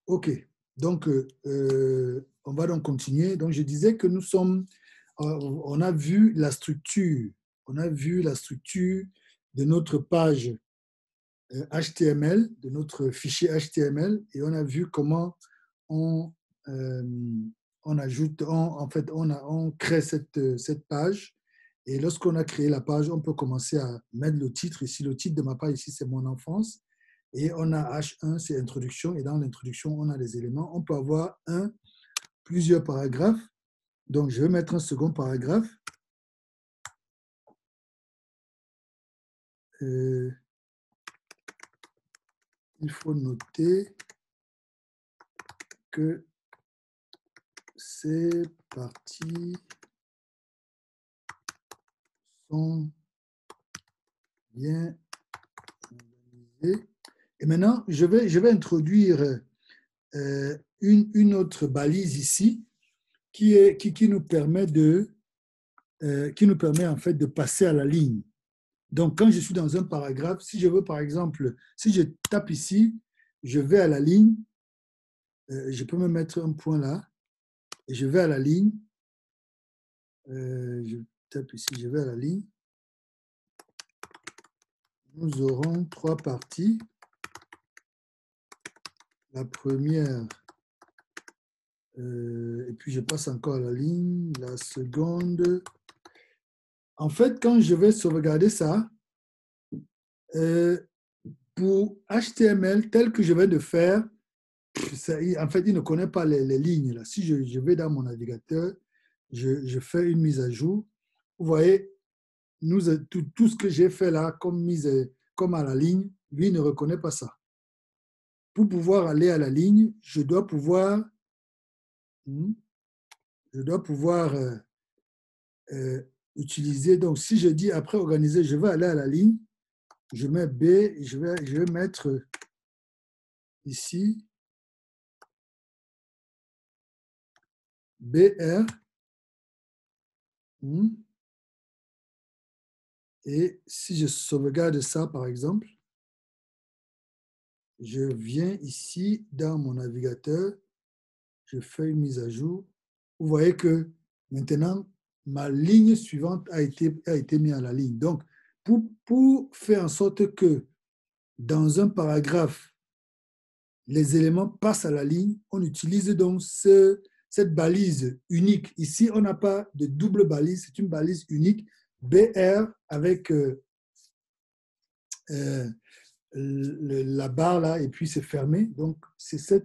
OK. Donc, on va donc continuer. Donc, je disais que nous sommes, on a vu la structure, on a vu la structure de notre page HTML, de notre fichier HTML, et on a vu comment on, euh, on ajoute, en fait, on crée cette page. Et lorsqu'on a créé la page, on peut commencer à mettre le titre. Ici, le titre de ma page, ici, c'est mon enfance. Et on a H1, c'est introduction. Et dans l'introduction, on a les éléments. On peut avoir plusieurs paragraphes. Donc, je vais mettre un second paragraphe. Euh, il faut noter que ces parties sont bien organisées. Et maintenant, je vais introduire une autre balise ici qui nous permet qui nous permet en fait de passer à la ligne. Donc, quand je suis dans un paragraphe, si je veux, par exemple, si je tape ici, je vais à la ligne, je peux me mettre un point là, et je vais à la ligne, je tape ici, je vais à la ligne. Nous aurons trois parties. La première, et puis je passe encore à la ligne, la seconde. En fait, quand je vais sauvegarder ça, euh, pour HTML tel que je viens de faire, en fait, il ne connaît pas les lignes. Là. Si je vais dans mon navigateur, je fais une mise à jour. Vous voyez, tout ce que j'ai fait là comme à la ligne, lui ne reconnaît pas ça. Pour pouvoir aller à la ligne, hmm, je dois pouvoir utiliser. Donc, si je dis après organiser, je vais aller à la ligne, je mets B, je vais mettre ici BR. Et si je sauvegarde ça, par exemple, je viens ici dans mon navigateur, je fais une mise à jour. Vous voyez que maintenant, ma ligne suivante a été mise à la ligne. Donc, pour faire en sorte que dans un paragraphe, les éléments passent à la ligne, on utilise donc cette balise unique. Ici, on n'a pas de double balise, c'est une balise unique, BR avec la barre là, et puis c'est fermé. Donc, c'est ça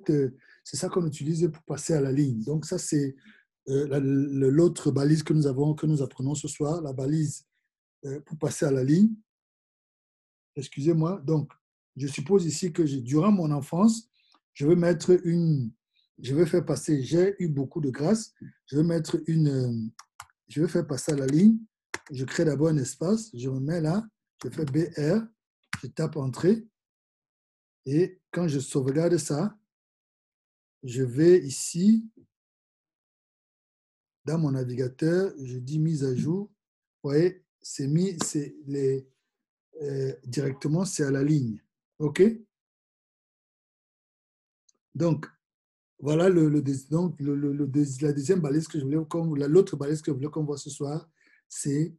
qu'on utilise pour passer à la ligne. Donc, ça, c'est l'autre balise que nous apprenons ce soir, la balise pour passer à la ligne. Excusez-moi. Donc, je suppose ici que durant mon enfance, je vais mettre je vais faire passer, j'ai eu beaucoup de grâce, je vais faire passer à la ligne. Je crée d'abord un espace, je me mets là, je fais BR, je tape entrée, et quand je sauvegarde ça, je vais ici, dans mon navigateur, je dis mise à jour. Vous voyez, directement, c'est à la ligne. OK? Donc, voilà la deuxième balise que je voulais, l'autre balise que je voulais qu'on voit ce soir, c'est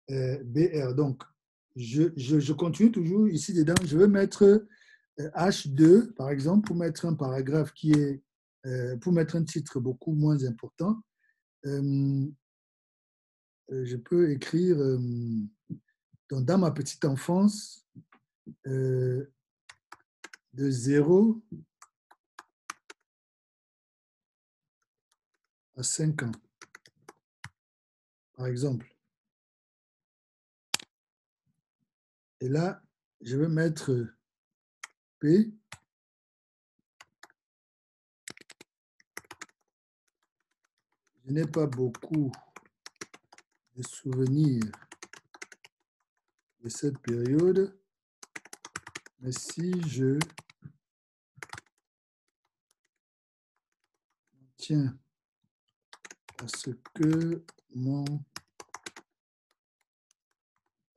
BR. Donc, je continue toujours ici dedans. Je vais mettre H2, par exemple, pour mettre un paragraphe pour mettre un titre beaucoup moins important. Je peux écrire donc dans ma petite enfance de 0 à 5 ans, par exemple. Et là, je vais mettre P. Je n'ai pas beaucoup de souvenirs de cette période, mais si je tiens à ce que m'ont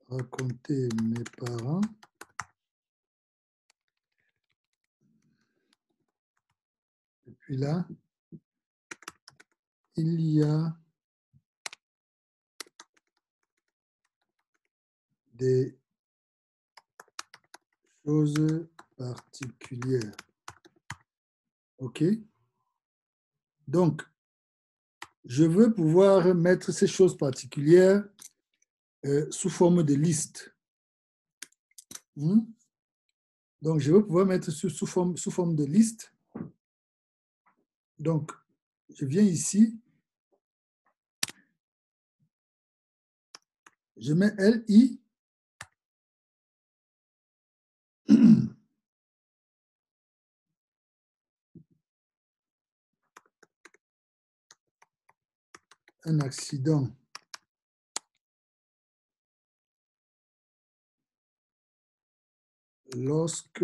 raconté mes parents, puis là, il y a des choses particulières. OK? Donc, je veux pouvoir mettre ces choses particulières sous forme de liste. Donc, je veux pouvoir mettre sous forme de liste. Donc, je viens ici. Je mets LI. Un accident lorsque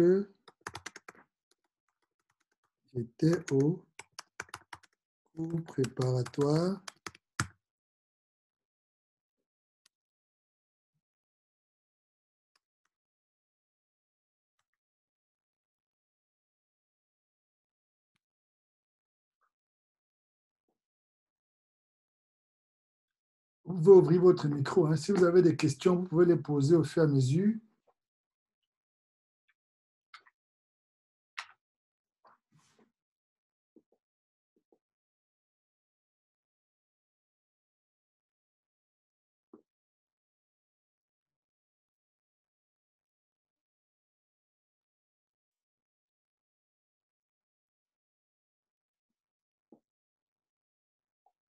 j'étais au cours préparatoire Vous pouvez ouvrir votre micro. Hein. Si vous avez des questions, vous pouvez les poser au fur et à mesure.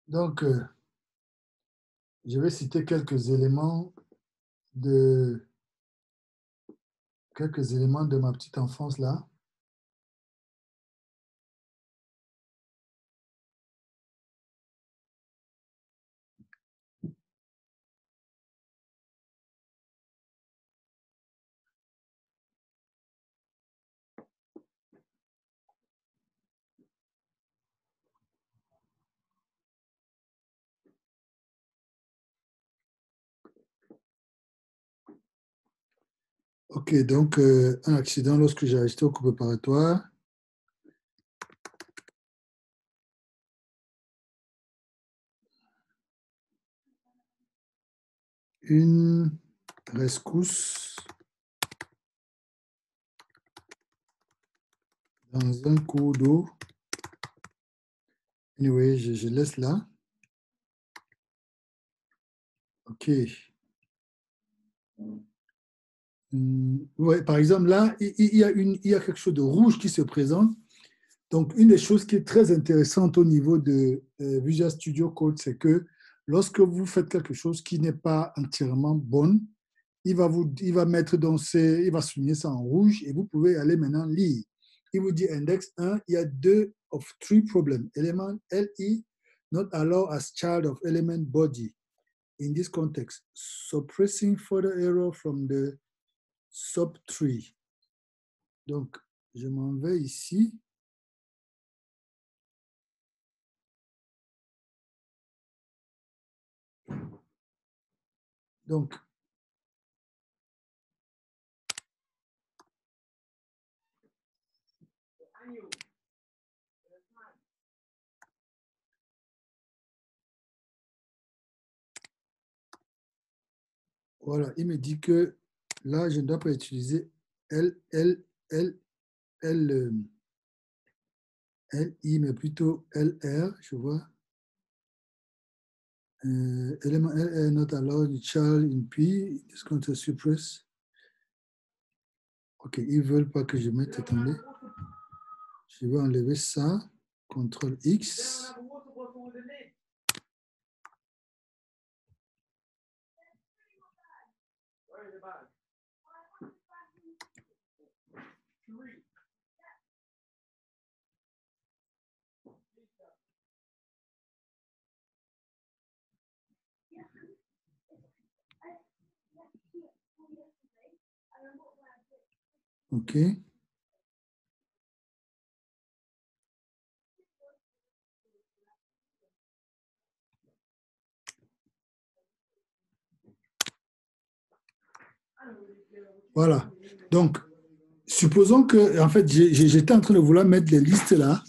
Donc, je vais citer quelques éléments de ma petite enfance là. OK, donc un accident lorsque j'ai resté au cours préparatoire. Une rescousse dans un cours d'eau. Anyway, je laisse là. OK. Ouais, par exemple, là, il y a quelque chose de rouge qui se présente. Donc, une des choses qui est très intéressante au niveau de Visual Studio Code, c'est que lorsque vous faites quelque chose qui n'est pas entièrement bonne, il va mettre il va souligner ça en rouge et vous pouvez aller maintenant lire. Il vous dit index 1, il y a 2 of 3 problems. Element LI, not allowed as child of element body. In this context, suppressing further error from the sub-tree. Donc, je m'en vais ici. Donc, voilà, il me dit que là, je ne dois pas utiliser LI, mais plutôt LR, je vois. Element LR not allowed child in P, is going to suppress. OK, ils ne veulent pas que je mette, attendez. Je vais enlever ça, CTRL X. OK. Voilà. Donc, supposons que, en fait, j'étais en train de vouloir mettre les listes là.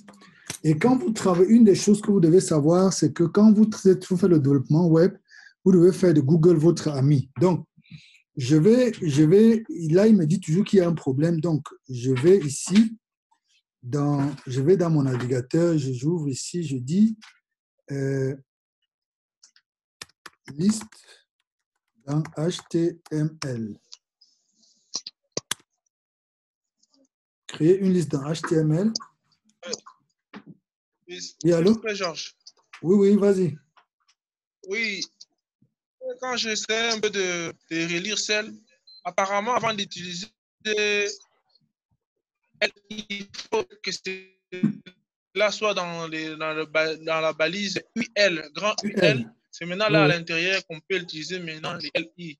Et quand vous travaillez, une des choses que vous devez savoir, c'est que quand vous faites le développement web, vous devez faire de Google votre ami. Donc, là, il me dit toujours qu'il y a un problème. Donc, je vais ici, je vais dans mon navigateur, j'ouvre ici, je dis liste dans HTML. Créer une liste dans HTML. Oui, allô? Georges. Oui, vas-y. Oui, quand j'essaie un peu de relire celle, apparemment, avant d'utiliser, il faut que cela soit dans la balise UL, grand UL. C'est maintenant là à l'intérieur qu'on peut utiliser maintenant les LI.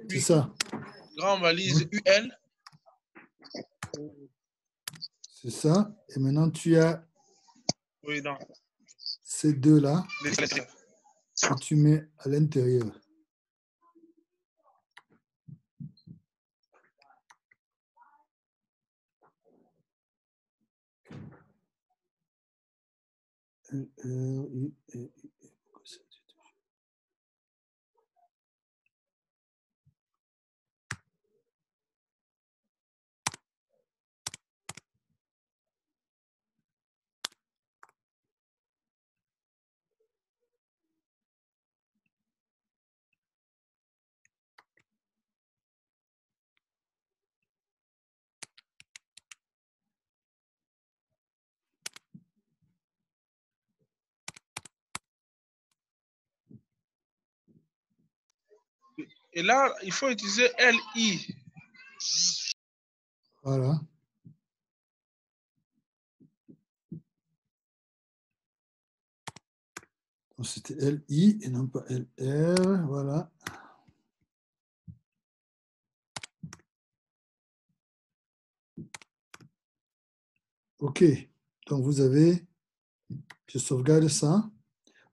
C'est ça. Grand valise UL. C'est ça. Et maintenant, tu as ces deux-là que tu mets à l'intérieur. Et là, il faut utiliser LI. Voilà. C'était LI et non pas LR. Voilà. OK. Donc, vous avez... Je sauvegarde ça.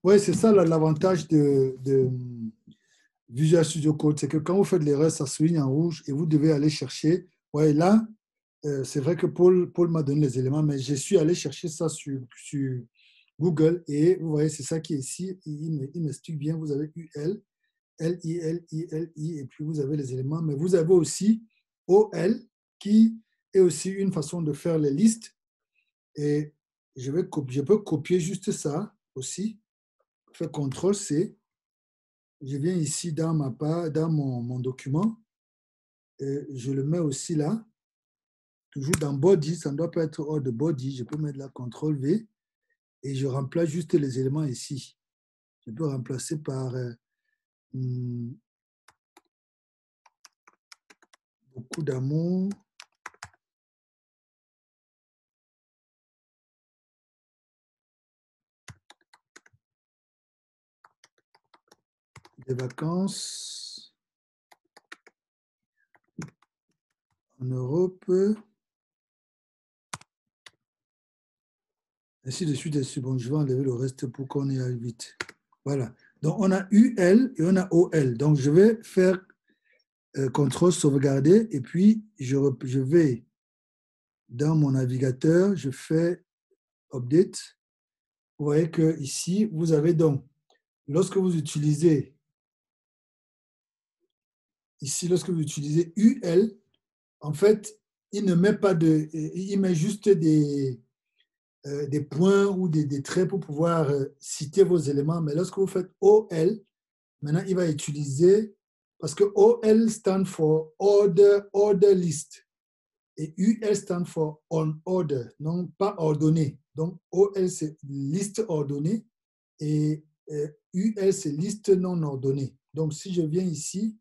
Oui, c'est ça l'avantage de Visual Studio Code. C'est que quand vous faites l'erreur, ça souligne en rouge et vous devez aller chercher. Ouais, là, c'est vrai que Paul m'a donné les éléments, mais je suis allé chercher ça sur Google et vous voyez, c'est ça qui est ici. Il m'explique bien. Vous avez UL, LI, et puis vous avez les éléments, mais vous avez aussi OL qui est aussi une façon de faire les listes. Et je peux copier juste ça aussi. Je fais CTRL-C. Je viens ici dans mon document. Et je le mets aussi là. Toujours dans Body, ça ne doit pas être hors de Body. Je peux mettre là CTRL-V et je remplace juste les éléments ici. Je peux remplacer par beaucoup d'amour. Des vacances en Europe. Ainsi de suite, bon, je vais enlever le reste pour qu'on y aille vite. Voilà. Donc, on a UL et on a OL. Donc, je vais faire CTRL sauvegarder et puis je vais dans mon navigateur, je fais Update. Vous voyez que ici, vous avez donc, lorsque vous utilisez UL, en fait, il ne met pas il met juste des points ou des traits pour pouvoir citer vos éléments. Mais lorsque vous faites OL, maintenant, il va utiliser, parce que OL stand for order list. Et UL stand for on order, non pas ordonné. Donc, OL, c'est liste ordonnée et UL, c'est liste non ordonnée. Donc, si je viens ici,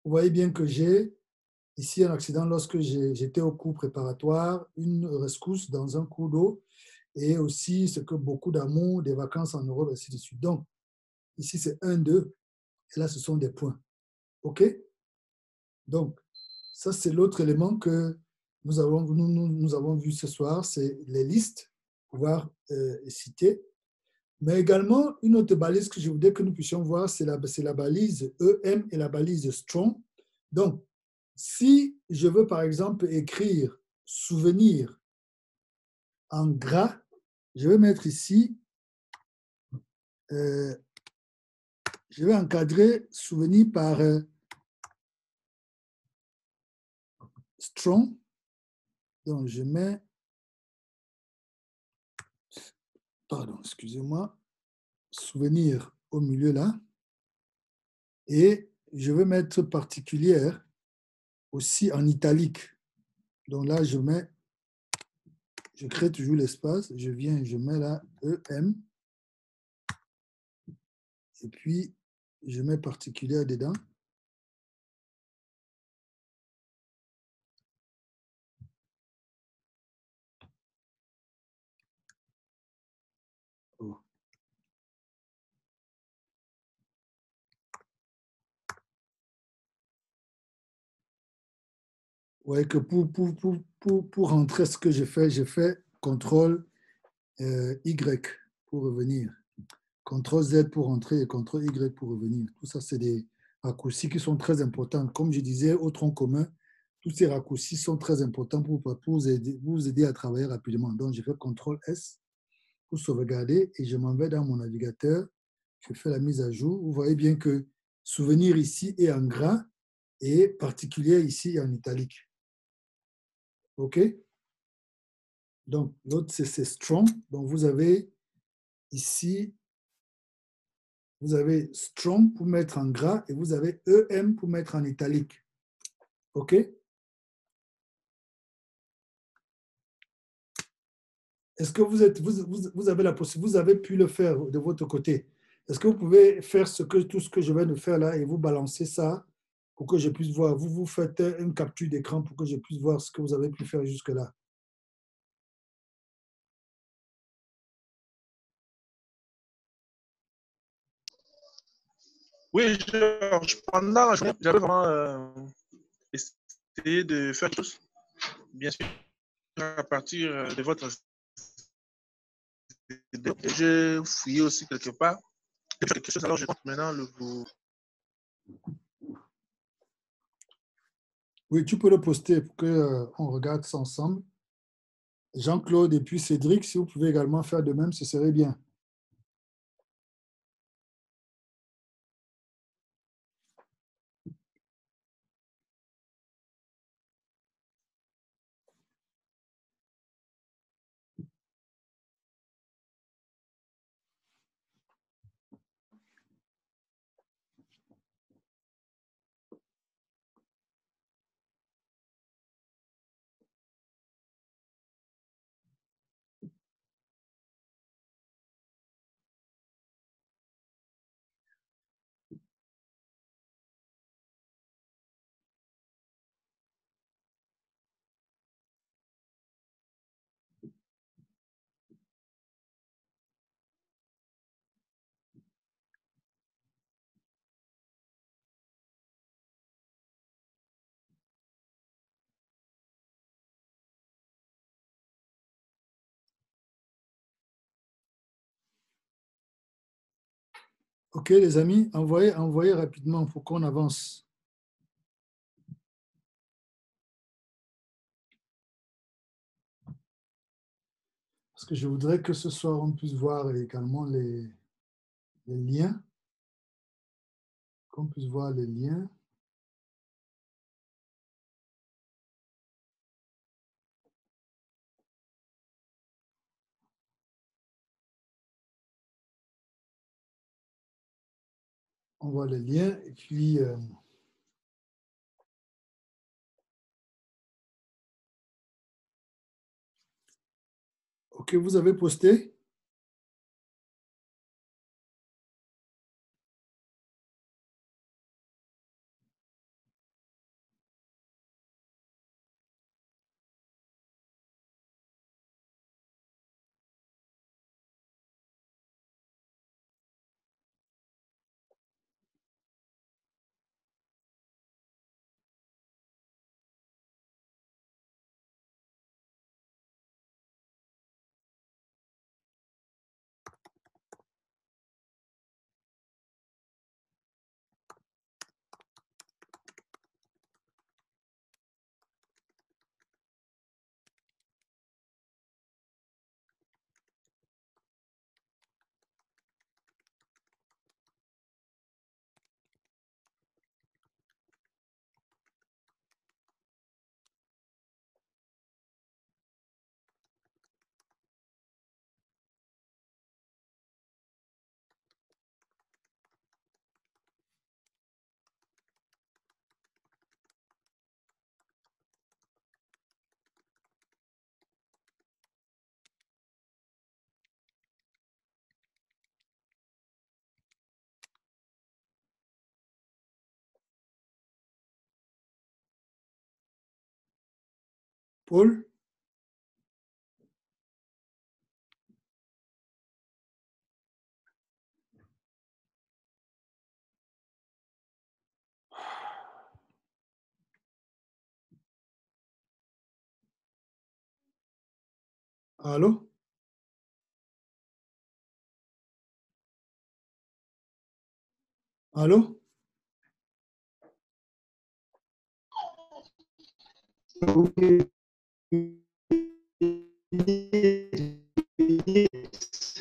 vous voyez bien que j'ai ici un accident lorsque j'étais au cours préparatoire, une rescousse dans un cours d'eau et aussi ce que beaucoup d'amour, des vacances en Europe, ainsi de suite. Donc, ici, c'est 1, 2, et là, ce sont des points. OK? Donc, ça, c'est l'autre élément que nous avons vu ce soir, c'est les listes, pouvoir citer. Mais également, une autre balise que je voudrais que nous puissions voir, c'est la balise EM et la balise strong. Donc, si je veux, par exemple, écrire souvenir en gras, je vais mettre ici, je vais encadrer souvenir par strong. Donc, je mets, pardon, excusez-moi, souvenir au milieu là. Et je vais mettre particulière aussi en italique. Donc là, je mets, je crée toujours l'espace, je viens, je mets là EM, et puis je mets particulière dedans. Oh. Ouais, que pour rentrer ce que j'ai fait CTRL Y pour revenir. CTRL Z pour rentrer et CTRL Y pour revenir. Tout ça, c'est des raccourcis qui sont très importants. Comme je disais, au tronc commun, tous ces raccourcis sont très importants pour vous aider à travailler rapidement. Donc, je fais CTRL S pour sauvegarder et je m'en vais dans mon navigateur. Je fais la mise à jour. Vous voyez bien que souvenir ici est en gras et particulier ici en italique. OK? Donc, l'autre, c'est strong. Donc, vous avez ici, vous avez strong pour mettre en gras et vous avez EM pour mettre en italique. OK? Est-ce que vous avez la possibilité, vous avez pu le faire de votre côté? Est-ce que vous pouvez faire tout ce que je viens de faire là et vous balancer ça pour que je puisse voir? Vous faites une capture d'écran pour que je puisse voir ce que vous avez pu faire jusque-là. Oui, pendant la journée, j'avais vraiment essayé de faire quelque chose. Bien sûr, à partir de votre idée, j'ai fouillé aussi quelque part. J'ai fait quelque chose, alors je compte maintenant le vous. Oui, tu peux le poster pour qu'on regarde ça ensemble. Jean-Claude et puis Cédric, si vous pouvez également faire de même, ce serait bien. OK, les amis, envoyez rapidement pour qu'on avance. Parce que je voudrais que ce soir, on puisse voir également les liens. Qu'on puisse voir les liens. On voit les liens et puis OK, vous avez posté. Paul? Allô? Allô?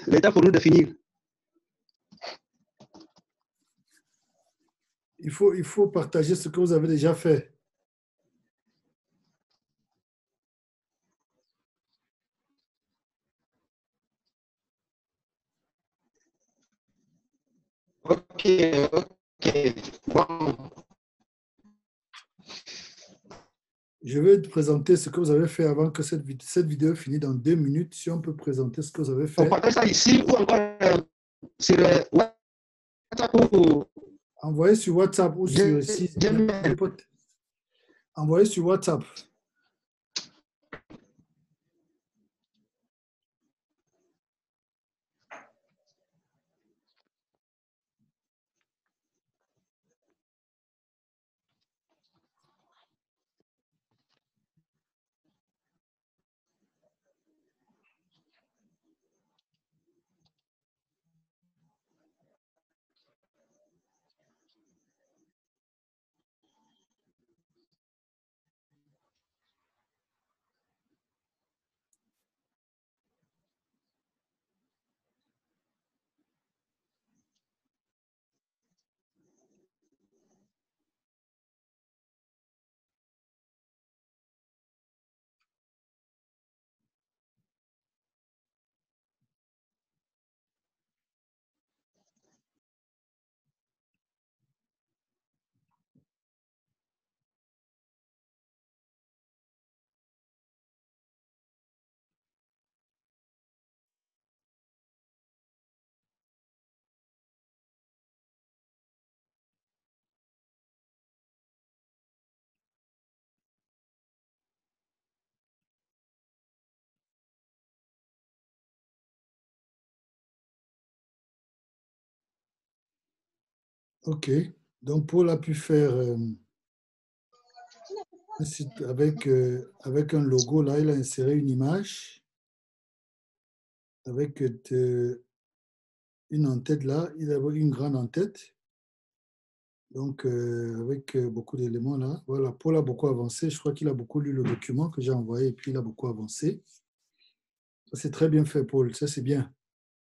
L'état pour nous de finir. Il faut partager ce que vous avez déjà fait. Ok, ok. Bon. Je vais te présenter ce que vous avez fait avant que cette vidéo finisse dans 2 minutes. Si on peut présenter ce que vous avez fait. On partage ça ici ou encore sur WhatsApp ou... Envoyez sur WhatsApp ou sur ici. Envoyez sur WhatsApp. OK. Donc, Paul a pu faire un site avec un logo. Là, il a inséré une image avec une en-tête là. Il a une grande en-tête. Donc, avec beaucoup d'éléments là. Voilà, Paul a beaucoup avancé. Je crois qu'il a beaucoup lu le document que j'ai envoyé et puis il a beaucoup avancé. Ça, c'est très bien fait, Paul. Ça, c'est bien.